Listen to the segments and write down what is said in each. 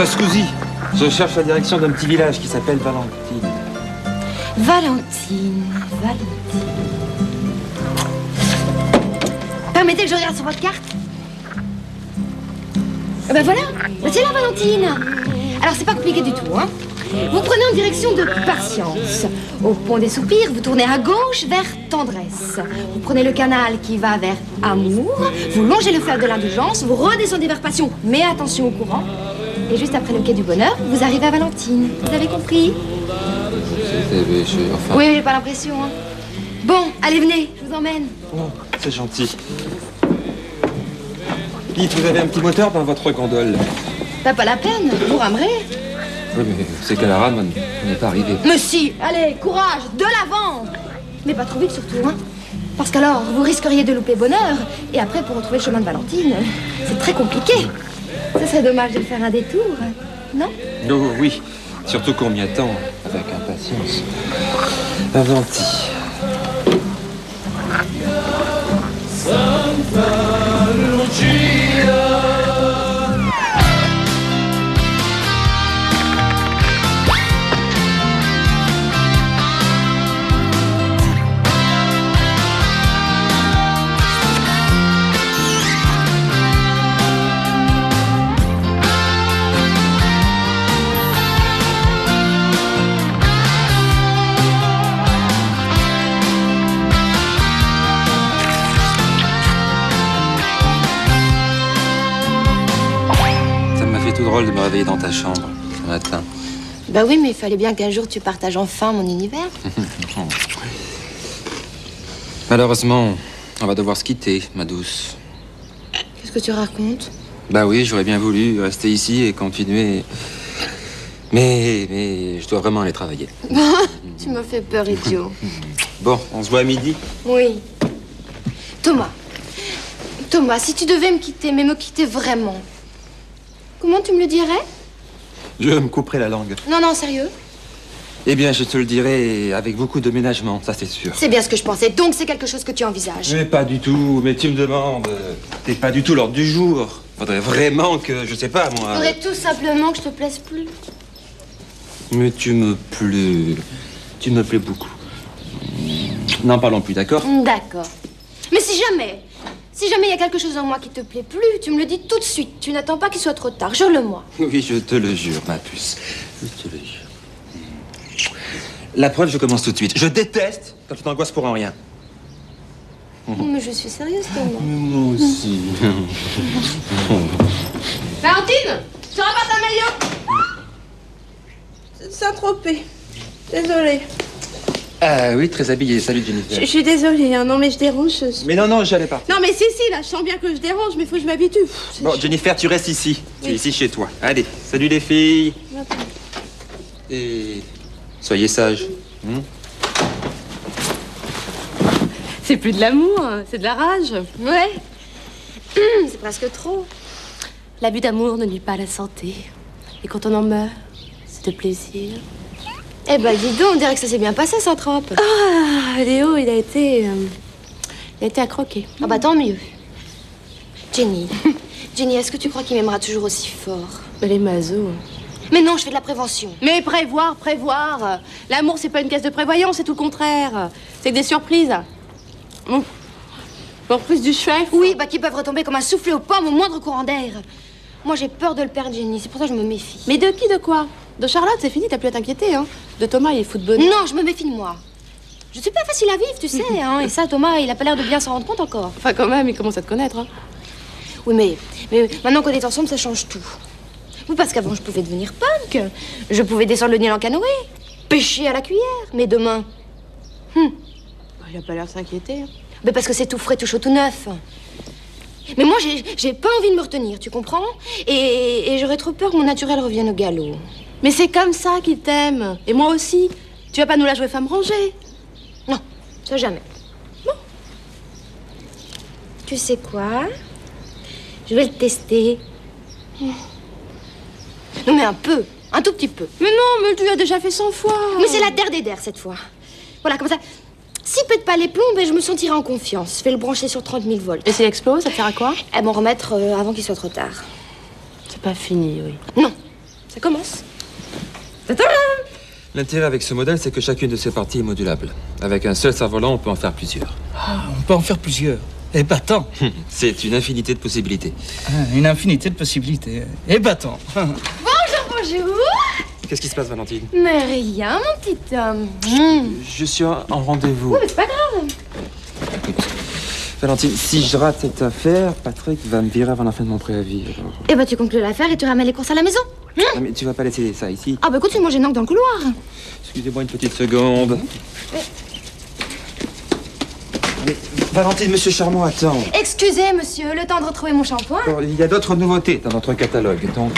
Scusi, je cherche la direction d'un petit village qui s'appelle Valentine. Valentine. Permettez que je regarde sur votre carte. Ah ben voilà, c'est la Valentine. Alors c'est pas compliqué du tout, hein. Vous prenez en direction de Patience. Au pont des Soupirs, vous tournez à gauche vers Tendresse. Vous prenez le canal qui va vers Amour. Vous longez le fleuve de l'Indulgence. Vous redescendez vers Passion, mais attention au courant. Et juste après le quai du Bonheur, vous arrivez à Valentine. Vous avez compris? Enfin... Oui, j'ai pas l'impression, hein. Bon, allez, venez, je vous emmène. Oh, c'est gentil. Dites, vous avez un petit moteur dans votre gondole? Pas la peine, vous ramerez. Oui, mais c'est qu'à la rame, on n'est pas arrivé. Mais si, allez, courage, de l'avant. Mais pas trop vite surtout, hein. Parce qu'alors, vous risqueriez de louper Bonheur. Et après, pour retrouver le chemin de Valentine, c'est très compliqué. Ce serait dommage de faire un détour, non? Oh oui, surtout qu'on m'y attend avec impatience. Avanti. Drôle de me réveiller dans ta chambre ce matin. Bah oui, mais il fallait bien qu'un jour tu partages enfin mon univers. Malheureusement, on va devoir se quitter, ma douce. Qu'est-ce que tu racontes? Bah oui, j'aurais bien voulu rester ici et continuer. Mais je dois vraiment aller travailler. Tu me fais peur, idiot. Bon, on se voit à midi? Oui. Thomas, si tu devais me quitter, mais me quitter vraiment, comment tu me le dirais? Je me couperai la langue. Non, sérieux? Eh bien, je te le dirai avec beaucoup de ménagement, ça c'est sûr. C'est bien ce que je pensais, donc c'est quelque chose que tu envisages. Mais pas du tout, mais tu me demandes. T'es pas du tout l'ordre du jour. Faudrait vraiment que, je sais pas, moi... Faudrait tout simplement que je te plaise plus. Mais tu me plais... Tu me plais beaucoup. N'en parlons plus, d'accord? D'accord. Mais si jamais il y a quelque chose en moi qui te plaît plus, tu me le dis tout de suite. Tu n'attends pas qu'il soit trop tard, jure-le-moi. Oui, je te le jure, ma puce. Je te le jure. La preuve, je commence tout de suite. Je déteste quand tu t'angoisses pour un rien. Mais je suis sérieuse, Thomas. Moi aussi. Valentine, tu rapportes un maillot? C'est Saint-Tropez. Désolée. Ah oui, très habillée. Salut, Jennifer. Je suis désolée, hein. Non mais je dérange. Mais non, j'allais partir. Non mais si, là, je sens bien que je dérange, mais faut que je m'habitue. Bon, Jennifer, tu restes ici. Tu es ici chez toi. Allez, salut les filles. Et soyez sages. C'est plus de l'amour, c'est de la rage. Ouais. C'est presque trop. L'abus d'amour ne nuit pas à la santé. Et quand on en meurt, c'est de plaisir. Eh ben, dis donc, on dirait que ça s'est bien passé, Saint-Trope. Ah, Léo, il a été à croquer. Ah bah, tant mieux. Jenny, est-ce que tu crois qu'il m'aimera toujours aussi fort? Les masos. Mais non, je fais de la prévention. Mais prévoir. L'amour, c'est pas une caisse de prévoyance, c'est tout le contraire. C'est que des surprises. Surprise du chef. Oui, bah, qui peuvent retomber comme un soufflé aux pommes au moindre courant d'air. Moi, j'ai peur de le perdre, Jenny. C'est pour ça que je me méfie. Mais de qui, de quoi? De Charlotte, c'est fini, t'as plus à t'inquiéter, hein. De Thomas, il est fou de bonheur. Non, je me méfie de moi. Je suis pas facile à vivre, tu sais, hein. Et ça, Thomas, il a pas l'air de bien s'en rendre compte encore. Enfin, quand même, il commence à te connaître, hein. Oui, mais maintenant qu'on est ensemble, ça change tout. Oui, parce qu'avant, je pouvais devenir punk. Je pouvais descendre le Nil en canoë. Pêcher à la cuillère. Mais demain... Il a pas l'air de s'inquiéter. Mais parce que c'est tout frais, tout chaud, tout neuf. Mais moi, j'ai pas envie de me retenir, tu comprends? Et j'aurais trop peur que mon naturel revienne au galop. Mais c'est comme ça qu'il t'aime. Et moi aussi. Tu vas pas nous la jouer femme rangée? Non, ça jamais. Bon. Tu sais quoi? Je vais le tester. Non, mais un peu. Un tout petit peu. Mais non, mais tu l'as déjà fait 100 fois. Mais c'est la der des der, cette fois. Voilà, comme ça... S'il pète pas les plombs, ben, je me sentirai en confiance. Je vais le brancher sur 30 000 volts. Et s'il explose, ça te sert à quoi? À m'en remettre avant qu'il soit trop tard. C'est pas fini, oui. Non, Ça commence. L'intérêt avec ce modèle, c'est que chacune de ses parties est modulable. Avec un seul cerf-volant, on peut en faire plusieurs. Ah, on peut en faire plusieurs. Épatant. C'est une infinité de possibilités. Une infinité de possibilités. Épatant. Bonjour. Qu'est-ce qui se passe, Valentine? Mais rien, mon petit homme. Je suis en rendez-vous. Oui, mais c'est pas grave. Écoute, Valentine, si je rate cette affaire, Patrick va me virer avant la fin de mon préavis. Alors... Eh ben, tu conclus l'affaire et tu ramènes les courses à la maison. Non, mais tu vas pas laisser ça ici. Ah, bah écoute, c'est moi gênant que dans le couloir. Excusez-moi une petite seconde. Mais, Valentine, monsieur Charmant attend. Excusez, monsieur, le temps de retrouver mon shampoing. Bon, il y a d'autres nouveautés dans notre catalogue, donc...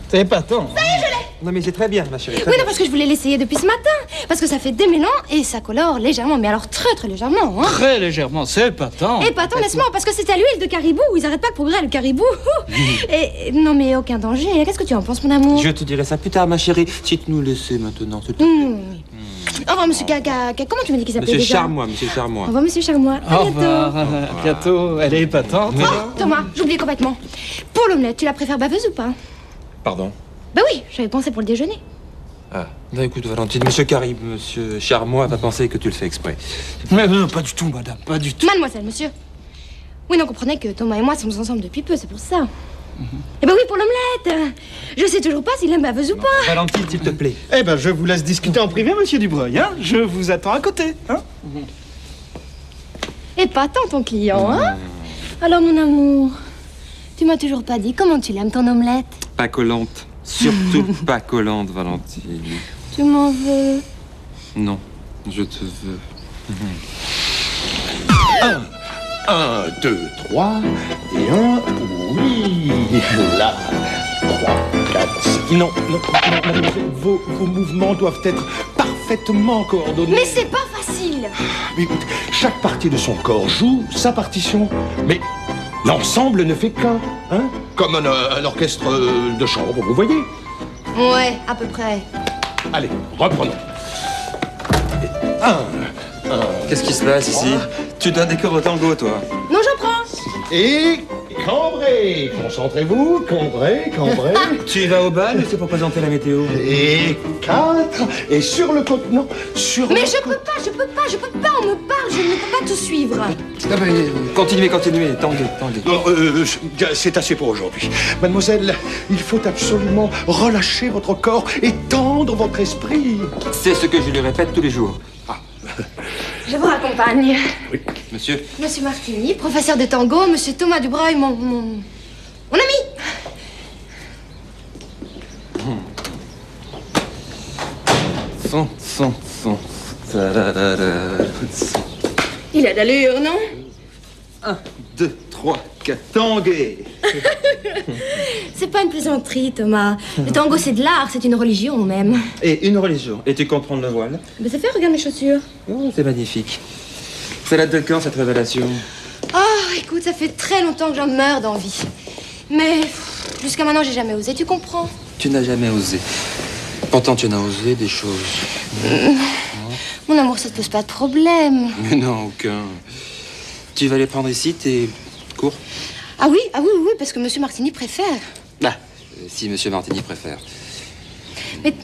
C'est épatant. Ça y est, je l'ai. Non, mais c'est très bien, ma chérie. Très Oui, bien. non, parce que je voulais l'essayer depuis ce matin. Parce que ça fait 2000 ans et ça colore légèrement. Mais alors très, très légèrement, hein. Très légèrement, c'est épatant. Épatant, n'est-ce pas? Parce que c'est à l'huile de caribou. Ils arrêtent pas de progrès, le caribou. Et non, mais aucun danger. Qu'est-ce que tu en penses, mon amour? Je te dirai ça plus tard, ma chérie. Si tu nous laisser maintenant, s'il te plaît. Au revoir, monsieur comment tu m'as dit qu'il s'appelait Monsieur déjà? Charmois, monsieur Charmois. Au revoir, monsieur Charmois. À Au bientôt. revoir. À bientôt. Elle est épatante. Oh, Thomas, j'oubliais complètement. Pour l'omelette, tu la préfères baveuse ou pas? Pardon? Bah oui, j'avais pensé pour le déjeuner. Ah, bah écoute, Valentine, monsieur Carib, monsieur Charmois va penser que tu le fais exprès. Mais non, pas du tout, madame, pas du tout. Mademoiselle, monsieur. Oui, non, comprenez que Thomas et moi sommes ensemble depuis peu, c'est pour ça. Eh ben oui, pour l'omelette. Je sais toujours pas s'il aime baveuse ou pas. Valentine, s'il te plaît. Eh ben, je vous laisse discuter en privé, monsieur Dubreuil, hein. Je vous attends à côté, hein. Épatant ton client, hein. Alors, mon amour, tu m'as toujours pas dit comment tu l'aimes ton omelette. Pas collante. Surtout pas collante, Valentine. Tu m'en veux? Non, je te veux. 1, 2, 3, et 1, oui, là, 3, 4, 5. Non, mademoiselle, vos mouvements doivent être parfaitement coordonnés. Mais c'est pas facile. Mais écoute, chaque partie de son corps joue sa partition, mais l'ensemble ne fait qu'un, hein, comme un orchestre de chambre, vous voyez. Ouais, à peu près. Allez, reprenons. 1, Qu'est-ce qui se passe ici? Tu donnes des cours au tango, toi. Non, je prends. et cambrez. Concentrez-vous, cambrez. Tu vas au bal ou c'est pour présenter la météo? Et 4, et sur le côté, non, sur Mais le je peux pas, on me parle, je ne peux pas tout suivre. Ah bah, continuez, tanguez. Non, c'est assez pour aujourd'hui. Mademoiselle, il faut absolument relâcher votre corps et tendre votre esprit. C'est ce que je lui répète tous les jours. Je vous raccompagne. Monsieur? Monsieur Martini, professeur de tango, monsieur Thomas Dubreuil, mon ami. Son. Ta-da-da-da. Il a de l'allure, non? 1, 2, 3, 4, tanguez. C'est pas une plaisanterie, Thomas. Le tango, c'est de l'art, c'est une religion même. Et une religion. Et tu comprends le voile? Mais ça fait, regarde mes chaussures. Oh, c'est magnifique. Ça date de quand, cette révélation? Oh, écoute, ça fait très longtemps que j'en meurs d'envie. Mais jusqu'à maintenant, j'ai jamais osé, tu comprends? Tu n'as jamais osé. Pourtant, tu n'as osé des choses. Mon amour, ça te pose pas de problème. Mais non, aucun. Tu vas les prendre ici, tes cours? Ah oui, parce que monsieur Martini préfère. Ah, si monsieur Martini préfère. Mais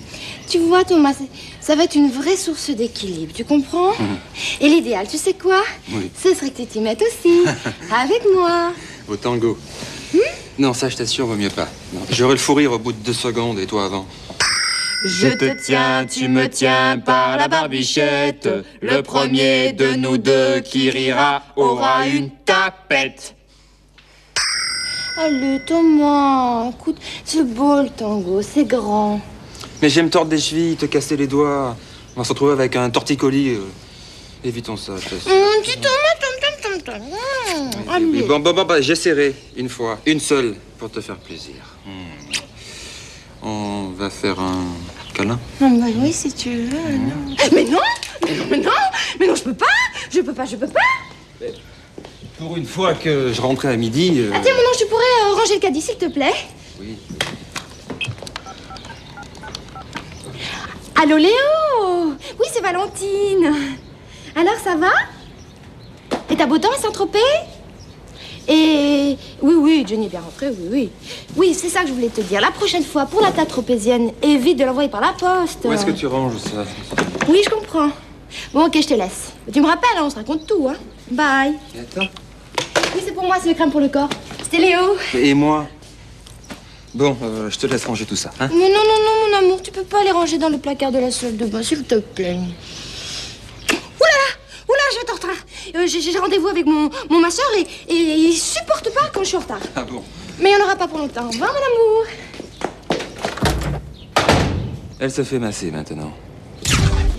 tu vois, Thomas, ça va être une vraie source d'équilibre, tu comprends? Et l'idéal, tu sais quoi? Oui. Ce serait que tu t'y mettes aussi, avec moi. Au tango. Non, ça, je t'assure, vaut mieux pas. Non, j'aurai le fou rire au bout de 2 secondes et toi avant. Je te tiens, tu me tiens par la barbichette. Le premier de nous deux qui rira aura une tapette. Allez, Thomas, écoute, c'est beau le tango, c'est grand. Mais j'aime tordre des chevilles, te casser les doigts. On va se retrouver avec un torticolis. Évitons ça, je t'assure. Petit Thomas, Allez. Oui, bon, j'essaierai une fois, une seule, pour te faire plaisir. On va faire un câlin. Bah oui, si tu veux. Non. Mais non, je peux pas. Pour une fois que je rentrais à midi... Ah tiens, mon ange, tu pourrais ranger le caddie, s'il te plaît? Oui. Allô, Léo? Oui, c'est Valentine. Alors, ça va? Et t'as beau temps à Saint-Tropez? Et oui, Johnny est bien rentré, oui. Oui, c'est ça que je voulais te dire. La prochaine fois, pour la tarte tropézienne, évite de l'envoyer par la poste. Où est-ce que tu ranges ça? Oui, je comprends. Bon, ok, je te laisse. Tu me rappelles, hein, on se raconte tout, hein. Bye. Et attends. Oui, c'est pour moi, c'est les crèmes pour le corps. C'était Léo. Et moi? Bon, je te laisse ranger tout ça, hein? Mais non, mon amour, tu peux pas les ranger dans le placard de la salle de bain, s'il te plaît. Oula, je vais être en retard. J'ai rendez-vous avec mon masseur et il supporte pas quand je suis en retard. Ah bon? Mais il n'y en aura pas pour longtemps. Au revoir, mon amour. Elle se fait masser maintenant.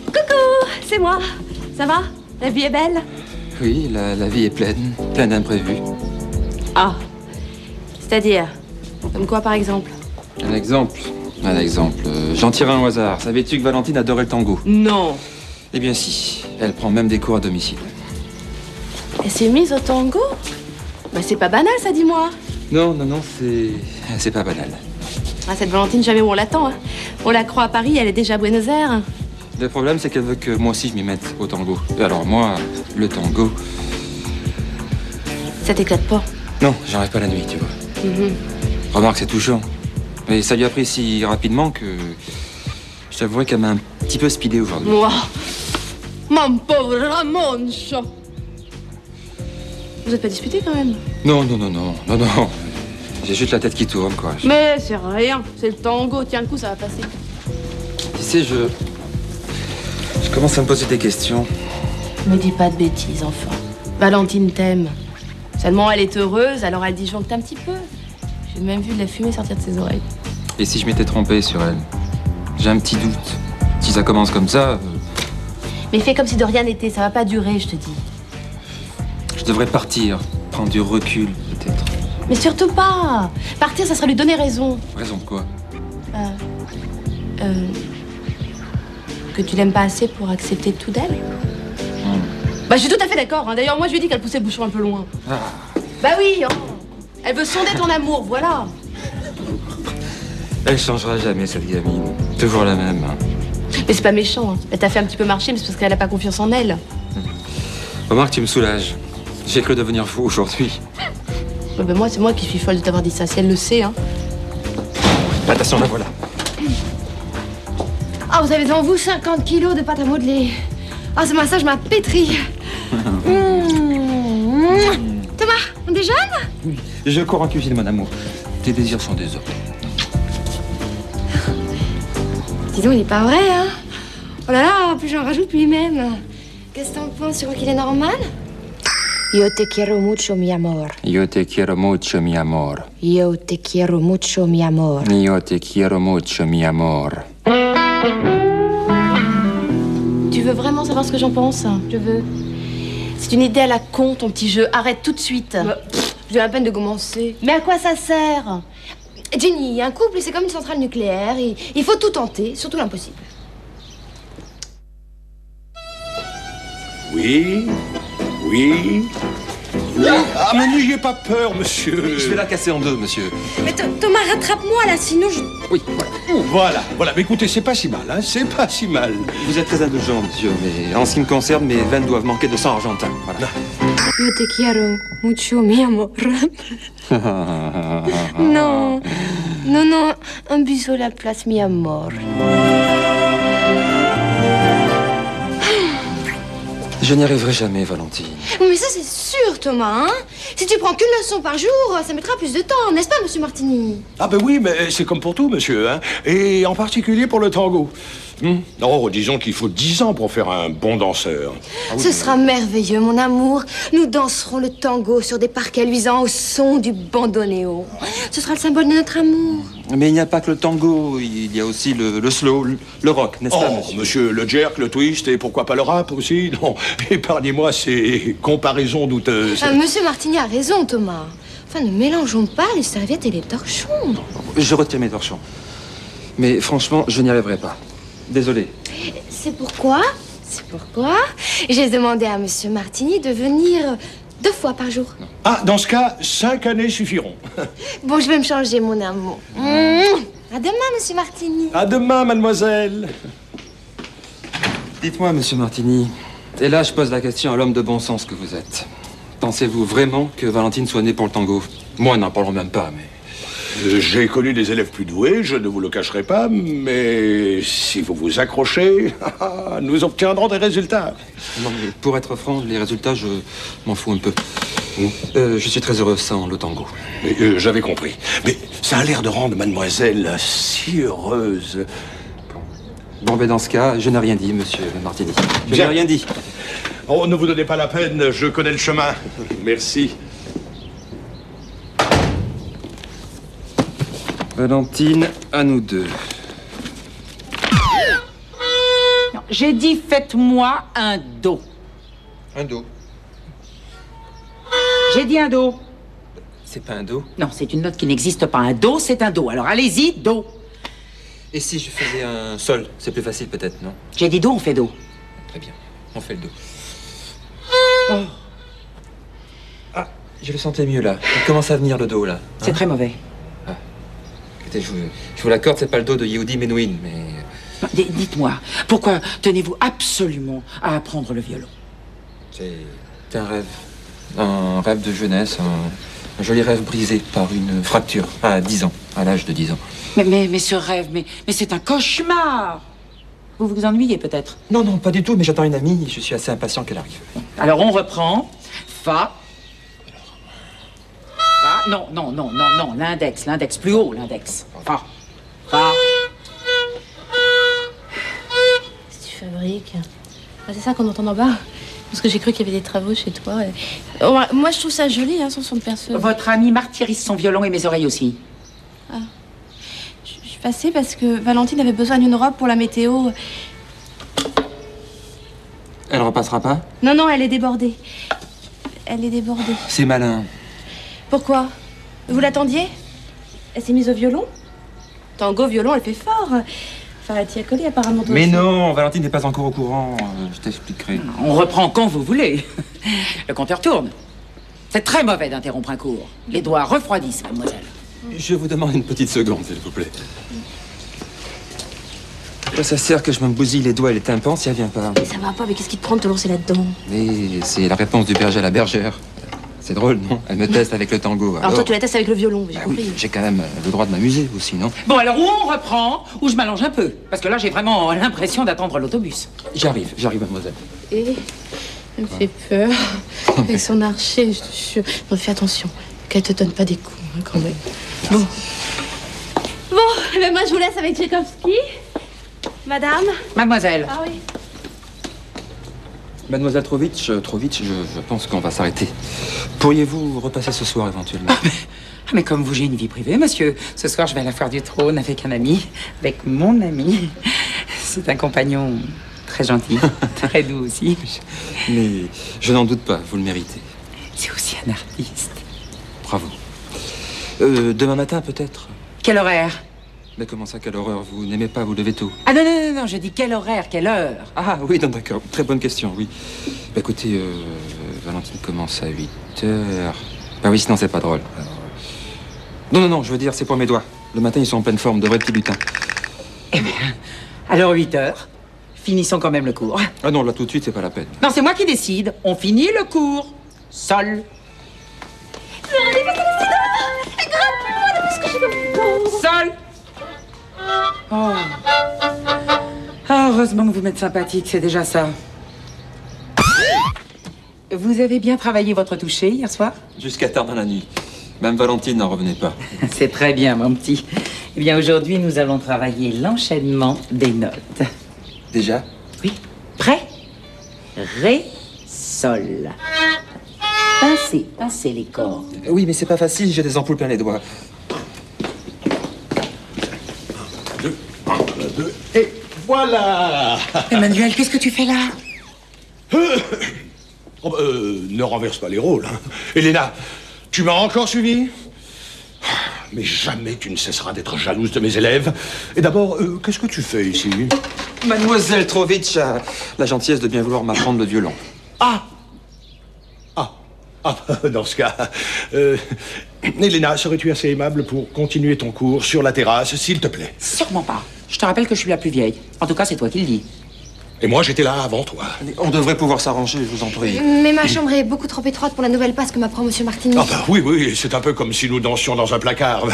Coucou, c'est moi. Ça va? La vie est belle? Oui, la vie est pleine d'imprévus. Ah, c'est-à-dire? Comme quoi, par exemple? Un exemple. J'en tire un au hasard. Savais-tu que Valentine adorait le tango? Non. Eh bien si, elle prend même des cours à domicile. Elle s'est mise au tango? Bah, c'est pas banal, ça, dis-moi. Non, c'est pas banal. Ah, cette Valentine, jamais où on l'attend, hein. On la croit à Paris, elle est déjà à Buenos Aires. Le problème, c'est qu'elle veut que moi aussi je m'y mette au tango. Et alors moi, le tango... Ça t'éclate pas? Non, j'en rêve pas la nuit, tu vois. Remarque, c'est touchant. Mais ça lui a pris si rapidement que... Je t'avouerais qu'elle m'a un petit peu speedé aujourd'hui. Moi, mon pauvre Ramoncho. Vous êtes pas disputés quand même? Non. J'ai juste la tête qui tourne, quoi. Mais c'est rien, c'est le tango. Tiens, le coup, ça va passer. Tu sais, je commence à me poser des questions. Me dis pas de bêtises, enfant. Valentine t'aime. Seulement, elle est heureuse, alors elle disjoncte un petit peu. J'ai même vu de la fumée sortir de ses oreilles. Et si je m'étais trompé sur elle? J'ai un petit doute. Si ça commence comme ça... Mais fais comme si de rien n'était, ça va pas durer, je te dis. Je devrais partir, prendre du recul, peut-être. Mais surtout pas. Partir, ça serait lui donner raison. Raison de quoi? Que tu l'aimes pas assez pour accepter tout d'elle. Bah, je suis tout à fait d'accord. Hein. D'ailleurs, moi, je lui ai dit qu'elle poussait le bouchon un peu loin. Ah. Bah oui, hein. Elle veut sonder ton amour, voilà. Elle changera jamais, cette gamine. Toujours la même. Hein. Mais c'est pas méchant. Hein. Elle t'a fait un petit peu marcher, mais c'est parce qu'elle a pas confiance en elle. Remarque, tu me soulages. J'ai cru devenir fou aujourd'hui. Bah, moi, c'est moi qui suis folle de t'avoir dit ça. Si elle le sait, hein. Attention, la voilà. Ah, vous avez devant vous 50 kilos de pâte à modeler. Ah, ce massage m'a pétri. Thomas, on déjeune? Oui. Je cours en cuisine, mon amour. Tes désirs sont des hommes. Dis donc, il est pas vrai, hein? Oh là là, plus j'en rajoute, plus il m'aime. Qu'est-ce que t'en penses? Tu crois qu'il est normal? Yo te quiero mucho, mi amor. Yo te quiero mucho, mi amor. Yo te quiero mucho, mi amor. Yo te quiero mucho, mi amor. Tu veux vraiment savoir ce que j'en pense? Je veux. C'est une idée à la con, ton petit jeu. Arrête tout de suite. J'ai à peine de commencer. Mais à quoi ça sert? Jenny, un couple, c'est comme une centrale nucléaire. Il faut tout tenter, surtout l'impossible. Oui. Ah, mais n'ayez pas peur, monsieur. Je vais la casser en deux, monsieur. Mais Thomas, rattrape-moi là, sinon je... Oui, voilà. Voilà. Mais écoutez, c'est pas si mal, hein. C'est pas si mal. Vous êtes très indulgent, monsieur, mais en ce qui me concerne, mes veines doivent manquer de sang argentin. Voilà. Yo te quiero mucho, mi amor. Non, un bisou à la place, mi amor. Je n'y arriverai jamais, Valentine. Mais ça, c'est sûr, Thomas, hein? Si tu prends qu'une leçon par jour, ça mettra plus de temps, n'est-ce pas, monsieur Martini? Ah ben oui, mais c'est comme pour tout, monsieur, hein. Et en particulier pour le tango. Non, disons qu'il faut 10 ans pour faire un bon danseur. Ce sera merveilleux, mon amour. Nous danserons le tango sur des parquets luisants au son du bandoneon. Ce sera le symbole de notre amour. Mais il n'y a pas que le tango, il y a aussi le slow, le rock, n'est-ce pas, monsieur? Monsieur, le jerk, le twist, et pourquoi pas le rap aussi? Non, épargnez-moi ces comparaisons douteuses. Monsieur Martini a raison, Thomas. Enfin, ne mélangeons pas les serviettes et les torchons. Je retire mes torchons. Mais franchement, je n'y arriverai pas. Désolé. C'est pourquoi j'ai demandé à monsieur Martini de venir 2 fois par jour. Ah, dans ce cas, 5 années suffiront. Bon, je vais me changer, mon amour. À demain, monsieur Martini. À demain, mademoiselle. Dites-moi, monsieur Martini, et là je pose la question à l'homme de bon sens que vous êtes. Pensez-vous vraiment que Valentine soit née pour le tango? Moi, n'en parlons même pas, mais... J'ai connu des élèves plus doués, je ne vous le cacherai pas, mais si vous vous accrochez, nous obtiendrons des résultats. Non, mais pour être franc, les résultats, je m'en fous un peu. Je suis très heureux sans le tango. J'avais compris. Mais ça a l'air de rendre mademoiselle si heureuse. Bon, ben dans ce cas, je n'ai rien dit, monsieur Martini. Je n'ai rien dit. Oh, ne vous donnez pas la peine, je connais le chemin. Merci. Valentine, à nous deux. J'ai dit, faites-moi un do. Un do. J'ai dit un do. C'est pas un do? Non, c'est une note qui n'existe pas. Un do, c'est un do. Alors allez-y, do. Et si je faisais un sol? C'est plus facile peut-être, non? J'ai dit do, on fait do. Très bien, on fait le do. Oh. Ah, je le sentais mieux là. Il commence à venir le do là. C'est très mauvais. Je vous l'accorde, c'est pas le dos de Yehudi Menuhin, mais... Non, dites-moi, pourquoi tenez-vous absolument à apprendre le violon? C'est un rêve. Un rêve de jeunesse, un joli rêve brisé par une fracture à 10 ans, à l'âge de 10 ans. Mais ce rêve, mais c'est un cauchemar. Vous vous ennuyez peut-être? Non, non, pas du tout, mais j'attends une amie, je suis assez impatient qu'elle arrive. Alors on reprend. Fa. Fa. Non, l'index, plus haut, l'index. Fa. Fa. Qu'est-ce que tu fabriques? Ah, c'est ça qu'on entend en bas? Parce que j'ai cru qu'il y avait des travaux chez toi. Oh, moi, je trouve ça joli, hein, son son de perceuse. Votre ami martyrise son violon et mes oreilles aussi. Ah. Je suis passée parce que Valentine avait besoin d'une robe pour la météo. Elle repassera pas? Non, elle est débordée. Elle est débordée. C'est malin. Pourquoi? Vous l'attendiez? Elle s'est mise au violon? Tango, violon, elle fait fort. Enfin, elle t'y a collé apparemment. Mais non, Valentine n'est pas encore au courant. Je t'expliquerai. On reprend quand vous voulez. Le compteur tourne. C'est très mauvais d'interrompre un cours. Les doigts refroidissent, mademoiselle. Je vous demande une petite seconde, s'il vous plaît. Ça sert que je me bousille les doigts et les tympans si elle vient pas. Ça va pas, mais qu'est-ce qui te prend de te lancer là-dedans? Mais c'est la réponse du berger à la bergère. C'est drôle, non? Elle me teste avec le tango. Alors toi, tu la testes avec le violon, j'ai compris. Oui, j'ai quand même le droit de m'amuser aussi, non? Bon, alors où on reprend, ou je m'allonge un peu. Parce que là, j'ai vraiment l'impression d'attendre l'autobus. J'arrive, mademoiselle. Et elle me fait peur. Avec son archer, je te jure. Non, fais attention, qu'elle te donne pas des coups, hein, quand même. Bon, moi, je vous laisse avec Tchaïkovski. Madame? Mademoiselle. Ah oui. Mademoiselle Trovitch, je pense qu'on va s'arrêter. Pourriez-vous repasser ce soir éventuellement? Mais comme vous, j'ai une vie privée, monsieur. Ce soir, je vais à la foire du trône avec un ami, avec mon ami. C'est un compagnon très gentil, très doux aussi. Mais je n'en doute pas, vous le méritez. C'est aussi un artiste. Bravo. Demain matin, peut-être? Quel horaire? Mais comment ça, quelle horreur? Vous n'aimez pas vous lever tôt? Ah non, je dis quel horaire, quelle heure? Ah oui, non, d'accord. Très bonne question, oui. Bah, écoutez, Valentine commence à 8 heures. Ah oui, sinon c'est pas drôle. Alors... Non, je veux dire, c'est pour mes doigts. Le matin, ils sont en pleine forme, de vrais petits lutins. Eh bien, alors 8 heures. Finissons quand même le cours. Ah non, là, tout de suite, c'est pas la peine. Non, c'est moi qui décide. On finit le cours. Sol. Sol. Oh. Ah, heureusement que vous m'êtes sympathique, c'est déjà ça. Vous avez bien travaillé votre toucher hier soir? Jusqu'à tard dans la nuit. Même Valentine n'en revenait pas. C'est très bien, mon petit. Eh bien, aujourd'hui, nous allons travailler l'enchaînement des notes. Déjà? Oui. Prêt? Ré, sol. Pincez les cordes. Oui, mais c'est pas facile, j'ai des ampoules plein les doigts. Et voilà. Emmanuel, qu'est-ce que tu fais là? Ne renverse pas les rôles. Hein. Elena, tu m'as encore suivi? Mais jamais tu ne cesseras d'être jalouse de mes élèves. Et d'abord, qu'est-ce que tu fais ici? Mademoiselle Trovitch a la gentillesse de bien vouloir m'apprendre le violon. Dans ce cas, Elena, serais-tu assez aimable pour continuer ton cours sur la terrasse, s'il te plaît? Sûrement pas. Je te rappelle que je suis la plus vieille. En tout cas, c'est toi qui le dis. Et moi, j'étais là avant toi. On devrait pouvoir s'arranger, je vous en prie. Mais ma chambre est beaucoup trop étroite pour la nouvelle passe que m'apprend Monsieur Martini. Ah bah oui, c'est un peu comme si nous dansions dans un placard.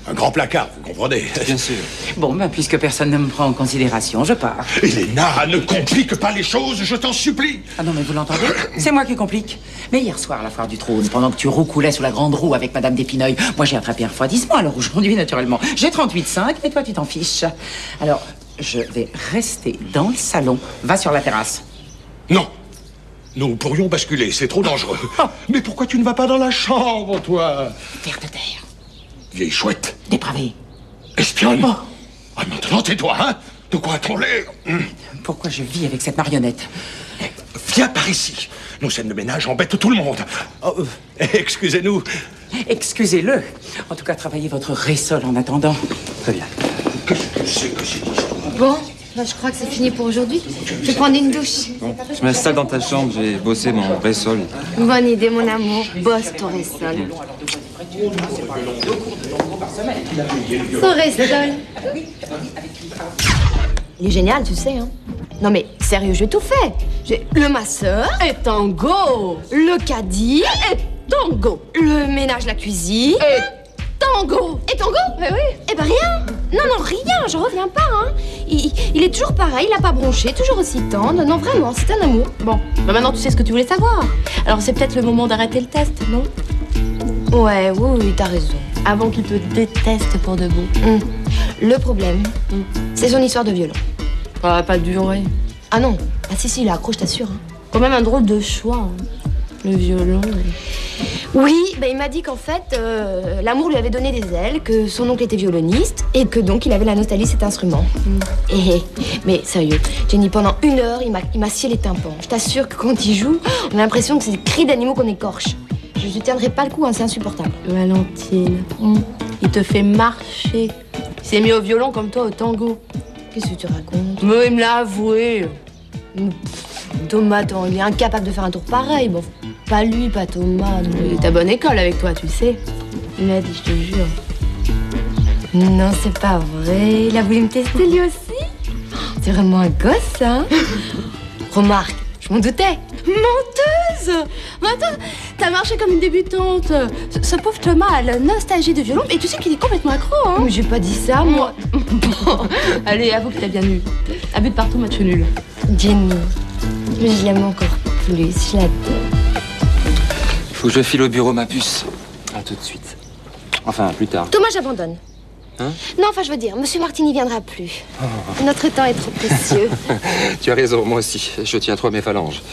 Un grand placard, vous comprenez? Bien sûr. Bon, ben, puisque personne ne me prend en considération, je pars. Elena, ne complique pas les choses, je t'en supplie. Ah non, mais vous l'entendez? C'est moi qui complique. Mais hier soir, à la foire du trône, pendant que tu roucoulais sous la grande roue avec Madame d'Épineuil, moi j'ai attrapé un refroidissement, alors aujourd'hui, naturellement, j'ai 38,5, mais toi, tu t'en fiches. Alors, je vais rester dans le salon. Va sur la terrasse. Non. Nous pourrions basculer, c'est trop dangereux. Mais pourquoi tu ne vas pas dans la chambre, toi? Terre de terre. Vieille chouette. Dépravée. Espionne. Ah, maintenant, tais-toi, hein? De quoi a-t-on l'air? Pourquoi je vis avec cette marionnette? Viens par ici. Nos scènes de ménage embêtent tout le monde. Oh, excusez-nous. Excusez-le. En tout cas, travaillez votre ressol en attendant. Très bien. Qu'est-ce que c'est que cette histoire? Bon, ben, je crois que c'est fini pour aujourd'hui. Je vais prendre une douche. Bon, je m'installe dans ta chambre, j'ai bossé mon ressol. Bonne idée, mon amour. Bosse ton ressol. Son ressol. Il est génial, tu sais, hein. Non mais, sérieux, j'ai tout fait. J'ai le masseur et tango. Le caddie et tango. Le ménage, la cuisine et tango. Et tango? Mais oui. Eh ben rien. Non, rien, j'en reviens pas, hein. Il est toujours pareil, il a pas bronché, toujours aussi tendre. Non, vraiment, c'est un amour. Bon, bah maintenant tu sais ce que tu voulais savoir. Alors c'est peut-être le moment d'arrêter le test, non? Ouais, oui, t'as raison. Avant qu'il te déteste pour de bon. Le problème, c'est son histoire de violon. Ça va pas durer. Ah non. Ah si, il a accro, je t'assure. Hein. Quand même un drôle de choix, hein. Le violon. Oui, ben il m'a dit qu'en fait, l'amour lui avait donné des ailes, que son oncle était violoniste et que donc il avait la nostalgie de cet instrument. Mais sérieux, Jenny, pendant 1 heure, il m'a scié les tympans. Je t'assure que quand il joue, on a l'impression que c'est des cris d'animaux qu'on écorche. Je ne tiendrai pas le coup, hein, c'est insupportable. Valentine, il te fait marcher. Il s'est mis au violon comme toi au tango. Qu'est-ce que tu racontes? Mais il me l'a avoué. Thomas, il est incapable de faire un tour pareil. Bon, pas lui, pas Thomas. Il est à bonne école avec toi, tu sais. Il m'a dit, je te jure. Non, c'est pas vrai. Il a voulu me tester lui aussi. C'est vraiment un gosse, hein. Remarque, je m'en doutais. Menteuse! Menteuse! T'as marché comme une débutante. Ce pauvre Thomas a la nostalgie de violon et tu sais qu'il est complètement accro, hein? Mais j'ai pas dit ça, moi. Bon, allez, avoue que t'as bien eu. Abus de partout, match nul. Jenny, je l'aime encore plus, je l'adore. Faut que je file au bureau, ma puce. À tout de suite. Enfin, plus tard. Thomas, j'abandonne. Hein? Non, enfin, je veux dire, Monsieur Martini viendra plus. Notre temps est trop précieux. Tu as raison, moi aussi. Je tiens trop à mes phalanges.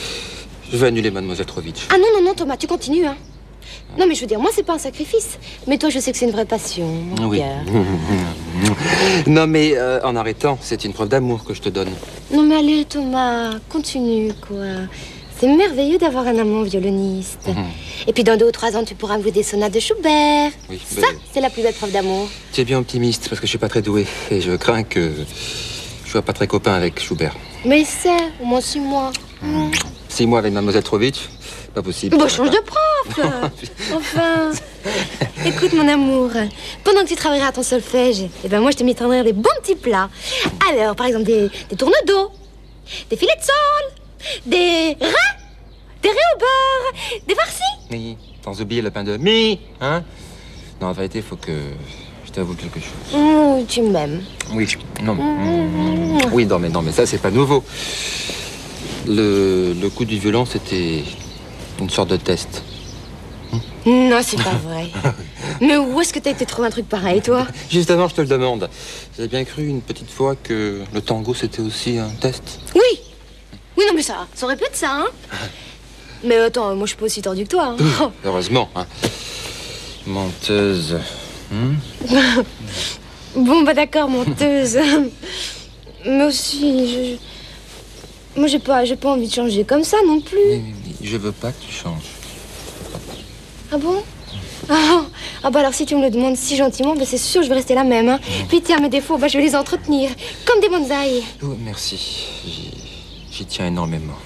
Je vais annuler Mademoiselle Trovitch. Ah non, Thomas, tu continues, hein. Non, mais je veux dire, moi, c'est pas un sacrifice. Mais toi, je sais que c'est une vraie passion, mon Oui. cœur. Non, mais en arrêtant, c'est une preuve d'amour que je te donne. Non, mais allez, Thomas, continue, quoi. C'est merveilleux d'avoir un amant violoniste. Et puis, dans 2 ou 3 ans, tu pourras me jouer des sonates de Schubert. Oui, Ça, c'est la plus belle preuve d'amour. Tu es bien optimiste, parce que je suis pas très doué. Et je crains que je sois pas très copain avec Schubert. Mais c'est, au moins 6 mois. 6 mois avec Mademoiselle Trovitch, pas possible. Bon, change de prof. Enfin. Écoute, mon amour, pendant que tu travailleras à ton solfège, eh ben moi, je te mettrai des bons petits plats. Alors, par exemple, des tournes d'eau, des filets de sole, des raies, des raies au beurre, des farcis. Oui, sans oublier le pain de mie, hein? Non, en vérité, il faut que je t'avoue quelque chose. Tu m'aimes. Oui, non. Oui, non, mais ça, c'est pas nouveau. Le coup du violon, c'était une sorte de test. Non, c'est pas vrai. Mais où est-ce que t'as été trouver un truc pareil, toi? Justement, je te le demande. J'avais bien cru une petite fois que le tango, c'était aussi un test. Oui, non, mais ça aurait pu être ça, hein. Mais attends, moi, je suis pas aussi tordue que toi, hein. Heureusement, hein. Menteuse. Bon, bah d'accord, menteuse. Mais aussi, moi, j'ai pas envie de changer comme ça non plus. Mais je veux pas que tu changes. Ah bon? Ah bah alors si tu me le demandes si gentiment, bah c'est sûr je vais rester la même, hein. Puis tiens, mes défauts, bah je vais les entretenir, comme des bonsaïs. Oh, merci. J'y tiens énormément.